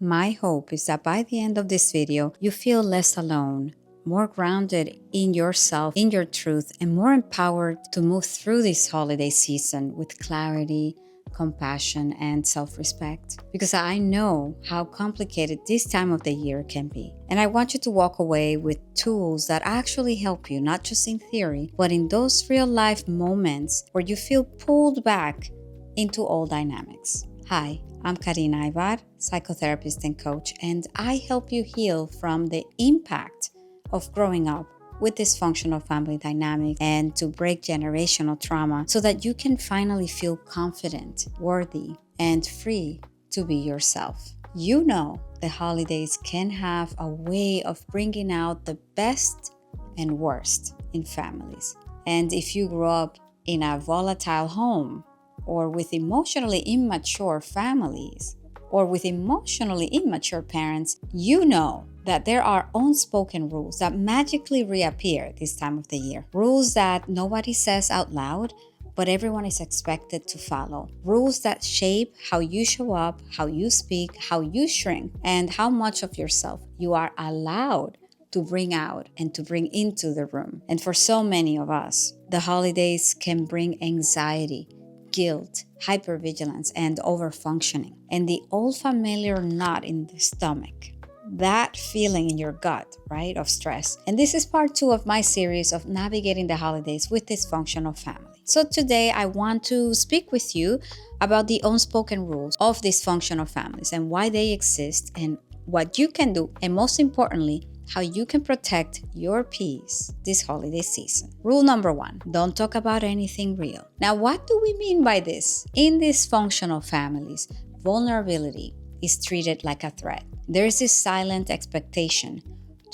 My hope is that by the end of this video, you feel less alone, more grounded in yourself, in your truth, and more empowered to move through this holiday season with clarity, compassion, and self-respect. Because I know how complicated this time of the year can be. And I want you to walk away with tools that actually help you, not just in theory, but in those real-life moments where you feel pulled back into old dynamics. Hi, I'm 𝐃𝐨𝐧'𝐭, psychotherapist and coach, and I help you heal from the impact of growing up with dysfunctional family dynamics and to break generational trauma so that you can finally feel confident, worthy, and free to be yourself. You know, the holidays can have a way of bringing out the best and worst in families. And if you grew up in a volatile home, or with emotionally immature families, or with emotionally immature parents, you know that there are unspoken rules that magically reappear this time of the year. Rules that nobody says out loud, but everyone is expected to follow. Rules that shape how you show up, how you speak, how you shrink, and how much of yourself you are allowed to bring out and to bring into the room. And for so many of us, the holidays can bring anxiety, guilt, hypervigilance, and overfunctioning, and the old familiar knot in the stomach. That feeling in your gut, right, of stress. And this is part 2 of my series of navigating the holidays with dysfunctional family. So today I want to speak with you about the unspoken rules of dysfunctional families and why they exist and what you can do, and most importantly, how you can protect your peace this holiday season. Rule number 1, don't talk about anything real. Now, what do we mean by this? In dysfunctional families, vulnerability is treated like a threat. There is this silent expectation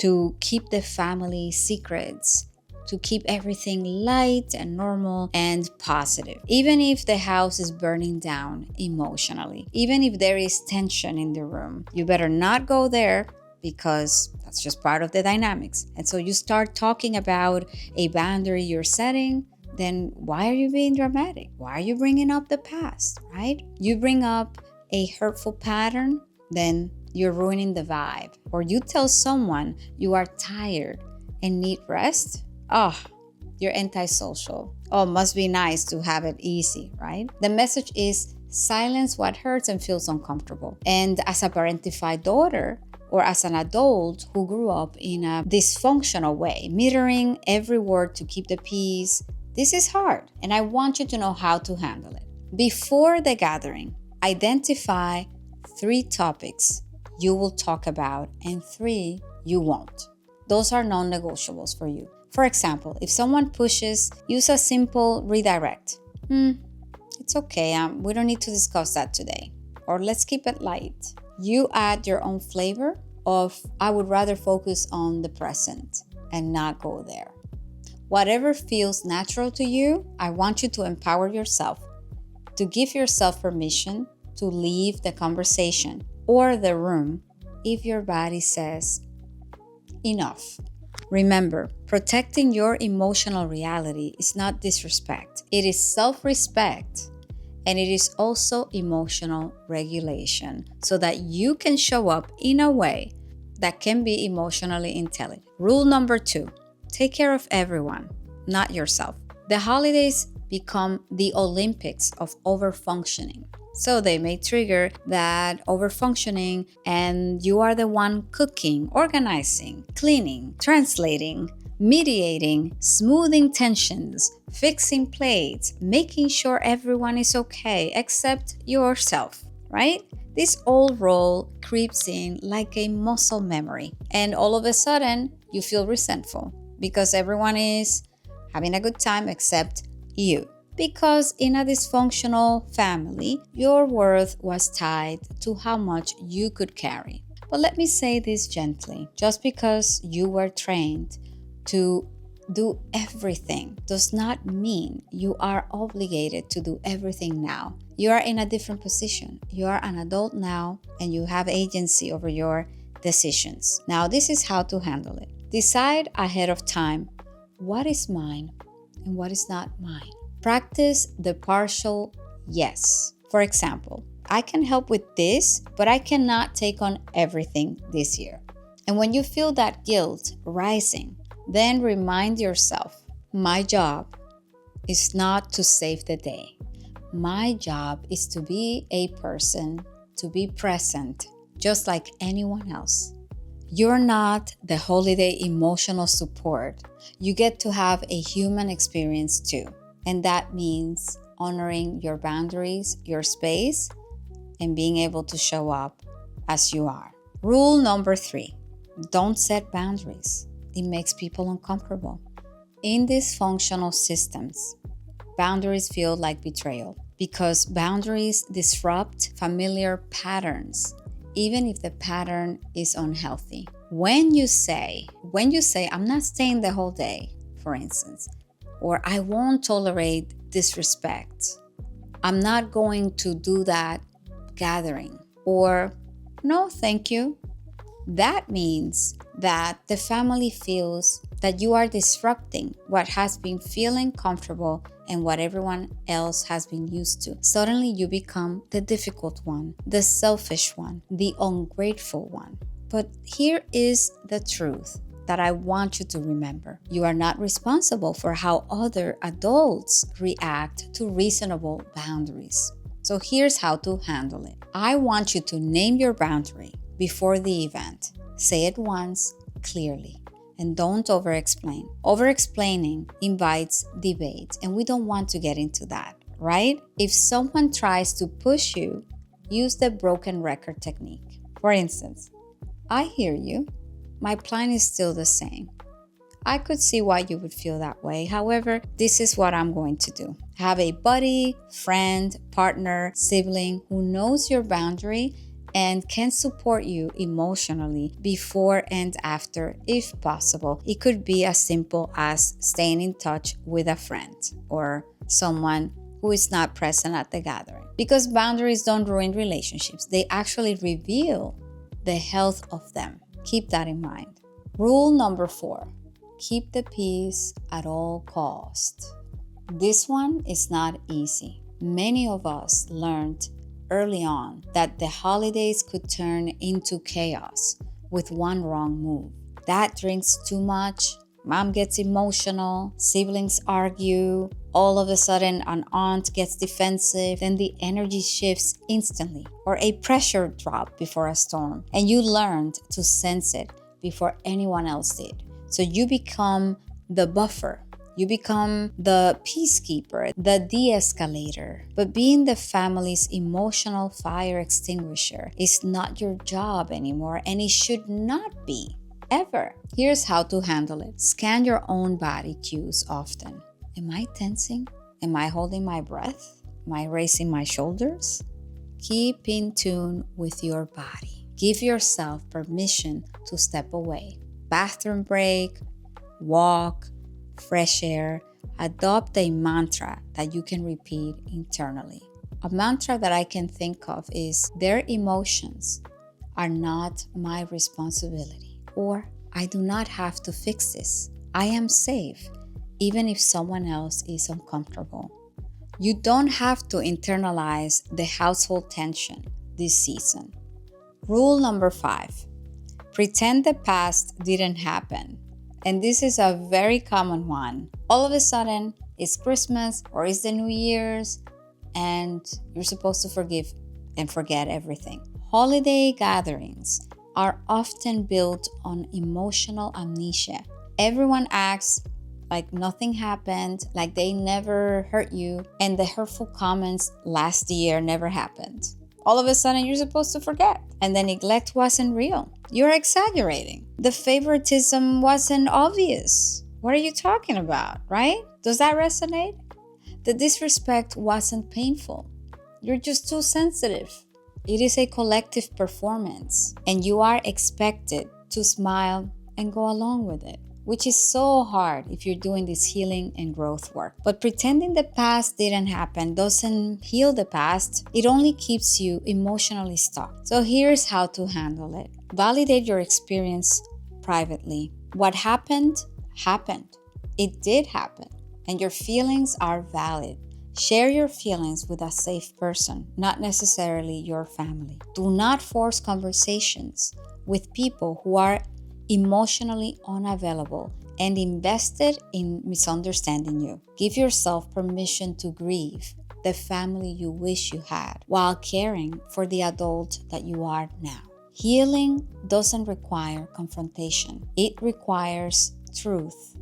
to keep the family secrets, to keep everything light and normal and positive. Even if the house is burning down emotionally, even if there is tension in the room, you better not go there, because that's just part of the dynamics. And so you start talking about a boundary you're setting, then why are you being dramatic? Why are you bringing up the past, right? You bring up a hurtful pattern, then you're ruining the vibe. Or you tell someone you are tired and need rest. Oh, you're antisocial. Oh, must be nice to have it easy, right? The message is silence what hurts and feels uncomfortable. And as a parentified daughter, or as an adult who grew up in a dysfunctional way, metering every word to keep the peace, this is hard, and I want you to know how to handle it. Before the gathering, identify 3 topics you will talk about and 3 you won't. Those are non-negotiables for you. For example, if someone pushes, use a simple redirect. It's okay, we don't need to discuss that today. Or let's keep it light. You add your own flavor of, I would rather focus on the present and not go there. Whatever feels natural to you, I want you to empower yourself, to give yourself permission to leave the conversation or the room if your body says enough. Remember, protecting your emotional reality is not disrespect. It is self-respect. And it is also emotional regulation so that you can show up in a way that can be emotionally intelligent. Rule number 2, take care of everyone, not yourself. The holidays become the Olympics of overfunctioning. So they may trigger that overfunctioning, and you are the one cooking, organizing, cleaning, translating, mediating, smoothing tensions, fixing plates, making sure everyone is okay except yourself, right? This old role creeps in like a muscle memory, and all of a sudden you feel resentful because everyone is having a good time except you. Because in a dysfunctional family, your worth was tied to how much you could carry. But let me say this gently, just because you were trained to do everything does not mean you are obligated to do everything now. You are in a different position. You are an adult now, and you have agency over your decisions. Now, this is how to handle it. Decide ahead of time what is mine and what is not mine. Practice the partial yes. For example, I can help with this, but I cannot take on everything this year. And when you feel that guilt rising, then remind yourself, my job is not to save the day. My job is to be a person, to be present, just like anyone else. You're not the holiday emotional support. You get to have a human experience too. And that means honoring your boundaries, your space, and being able to show up as you are. Rule number 3, don't set boundaries. It makes people uncomfortable. In dysfunctional systems, boundaries feel like betrayal because boundaries disrupt familiar patterns, even if the pattern is unhealthy. When you say, I'm not staying the whole day, for instance, or I won't tolerate disrespect, I'm not going to do that gathering, or no, thank you. That means that the family feels that you are disrupting what has been feeling comfortable and what everyone else has been used to. Suddenly you become the difficult one, the selfish one, the ungrateful one. But here is the truth that I want you to remember. You are not responsible for how other adults react to reasonable boundaries. So here's how to handle it. I want you to name your boundary before the event. Say it once clearly and don't over-explain. Over-explaining invites debate, and we don't want to get into that, right? If someone tries to push you, use the broken record technique. For instance, I hear you. My plan is still the same. I could see why you would feel that way. However, this is what I'm going to do. Have a buddy, friend, partner, sibling who knows your boundary and can support you emotionally before and after, if possible. It could be as simple as staying in touch with a friend or someone who is not present at the gathering. Because boundaries don't ruin relationships. They actually reveal the health of them. Keep that in mind. Rule number 4, keep the peace at all costs. This one is not easy. Many of us learned early on that the holidays could turn into chaos with one wrong move. Dad drinks too much, mom gets emotional, siblings argue, all of a sudden an aunt gets defensive, then the energy shifts instantly, or a pressure drop before a storm, and you learned to sense it before anyone else did. So you become the buffer. You become the peacekeeper, the de-escalator. But being the family's emotional fire extinguisher is not your job anymore, and it should not be, ever. Here's how to handle it. Scan your own body cues often. Am I tensing? Am I holding my breath? Am I raising my shoulders? Keep in tune with your body. Give yourself permission to step away. Bathroom break, walk, fresh air. Adopt a mantra that you can repeat internally. A mantra that I can think of is, their emotions are not my responsibility, or I do not have to fix this. I am safe, even if someone else is uncomfortable. You don't have to internalize the household tension this season. Rule number 5, pretend the past didn't happen. And this is a very common one. All of a sudden, it's Christmas or it's the New Year's, and you're supposed to forgive and forget everything. Holiday gatherings are often built on emotional amnesia. Everyone acts like nothing happened, like they never hurt you, and the hurtful comments last year never happened. All of a sudden, you're supposed to forget, and the neglect wasn't real. You're exaggerating. The favoritism wasn't obvious. What are you talking about, right? Does that resonate? The disrespect wasn't painful. You're just too sensitive. It is a collective performance, and you are expected to smile and go along with it, which is so hard if you're doing this healing and growth work. But pretending the past didn't happen doesn't heal the past. It only keeps you emotionally stuck. So here's how to handle it. Validate your experience privately. What happened, happened. It did happen, and your feelings are valid. Share your feelings with a safe person, not necessarily your family. Do not force conversations with people who are emotionally unavailable and invested in misunderstanding you. Give yourself permission to grieve the family you wish you had while caring for the adult that you are now. Healing doesn't require confrontation. It requires truth.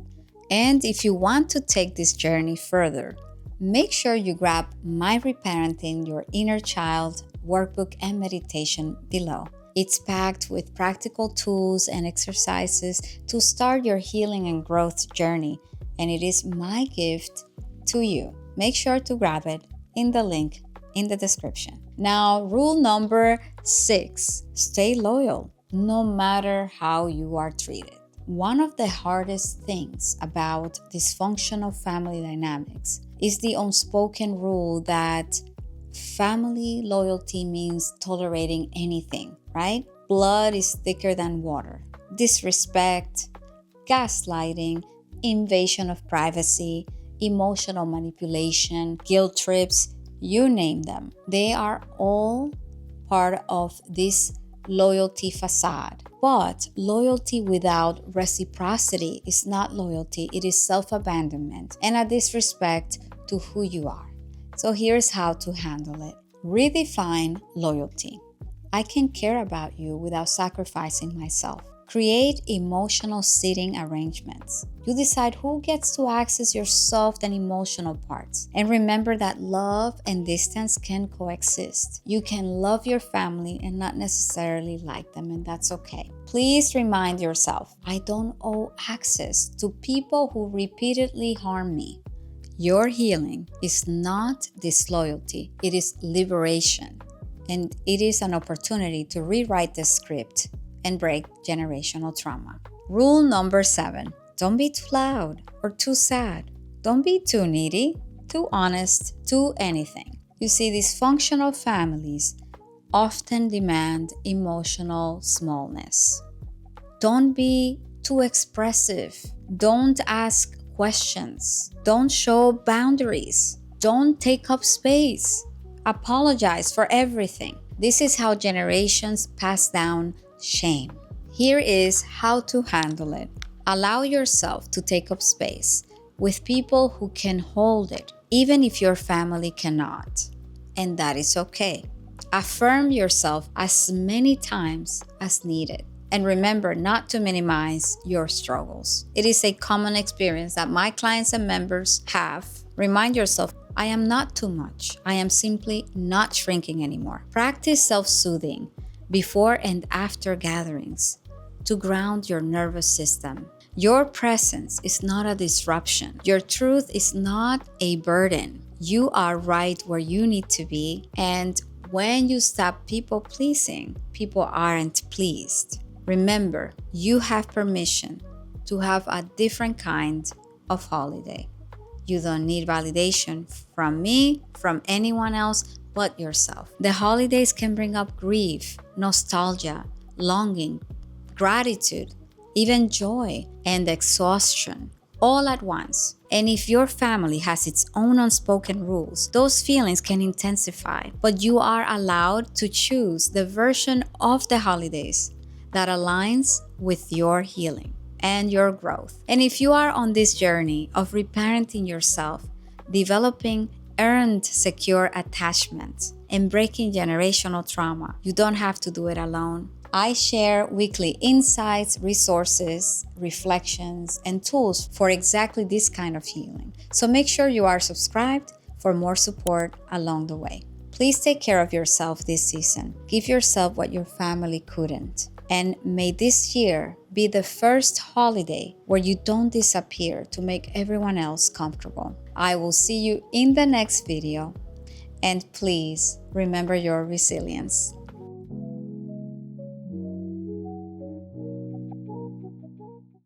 And if you want to take this journey further, make sure you grab my Reparenting Your Inner Child workbook and meditation below. It's packed with practical tools and exercises to start your healing and growth journey, and it is my gift to you. Make sure to grab it in the link in the description. Now, rule number 6, stay loyal no matter how you are treated. One of the hardest things about dysfunctional family dynamics is the unspoken rule that family loyalty means tolerating anything, right? Blood is thicker than water. Disrespect, gaslighting, invasion of privacy, emotional manipulation, guilt trips, you name them. They are all part of this loyalty facade. But loyalty without reciprocity is not loyalty, it is self-abandonment and a disrespect to who you are. So here's how to handle it. Redefine loyalty. I can care about you without sacrificing myself. Create emotional seating arrangements. You decide who gets to access your soft and emotional parts. And remember that love and distance can coexist. You can love your family and not necessarily like them, and that's okay. Please remind yourself, I don't owe access to people who repeatedly harm me. Your healing is not disloyalty, it is liberation. And it is an opportunity to rewrite the script and break generational trauma. Rule number 7, don't be too loud or too sad. Don't be too needy, too honest, too anything. You see, dysfunctional families often demand emotional smallness. Don't be too expressive. Don't ask questions. Don't show boundaries. Don't take up space. Apologize for everything. This is how generations pass down shame. Here is how to handle it. Allow yourself to take up space with people who can hold it, even if your family cannot. And that is okay. Affirm yourself as many times as needed. And remember not to minimize your struggles. It is a common experience that my clients and members have. Remind yourself, I am not too much. I am simply not shrinking anymore. Practice self-soothing before and after gatherings to ground your nervous system. Your presence is not a disruption. Your truth is not a burden. You are right where you need to be. And when you stop people pleasing, people aren't pleased. Remember, you have permission to have a different kind of holiday. You don't need validation from me, from anyone else but yourself. The holidays can bring up grief, nostalgia, longing, gratitude, even joy and exhaustion all at once. And if your family has its own unspoken rules, those feelings can intensify, but you are allowed to choose the version of the holidays that aligns with your healing and your growth. And if you are on this journey of reparenting yourself, developing earned secure attachment, and breaking generational trauma, you don't have to do it alone. I share weekly insights, resources, reflections, and tools for exactly this kind of healing. So make sure you are subscribed for more support along the way. Please take care of yourself this season. Give yourself what your family couldn't. And may this year be the first holiday where you don't disappear to make everyone else comfortable. I will see you in the next video. And please remember your resilience.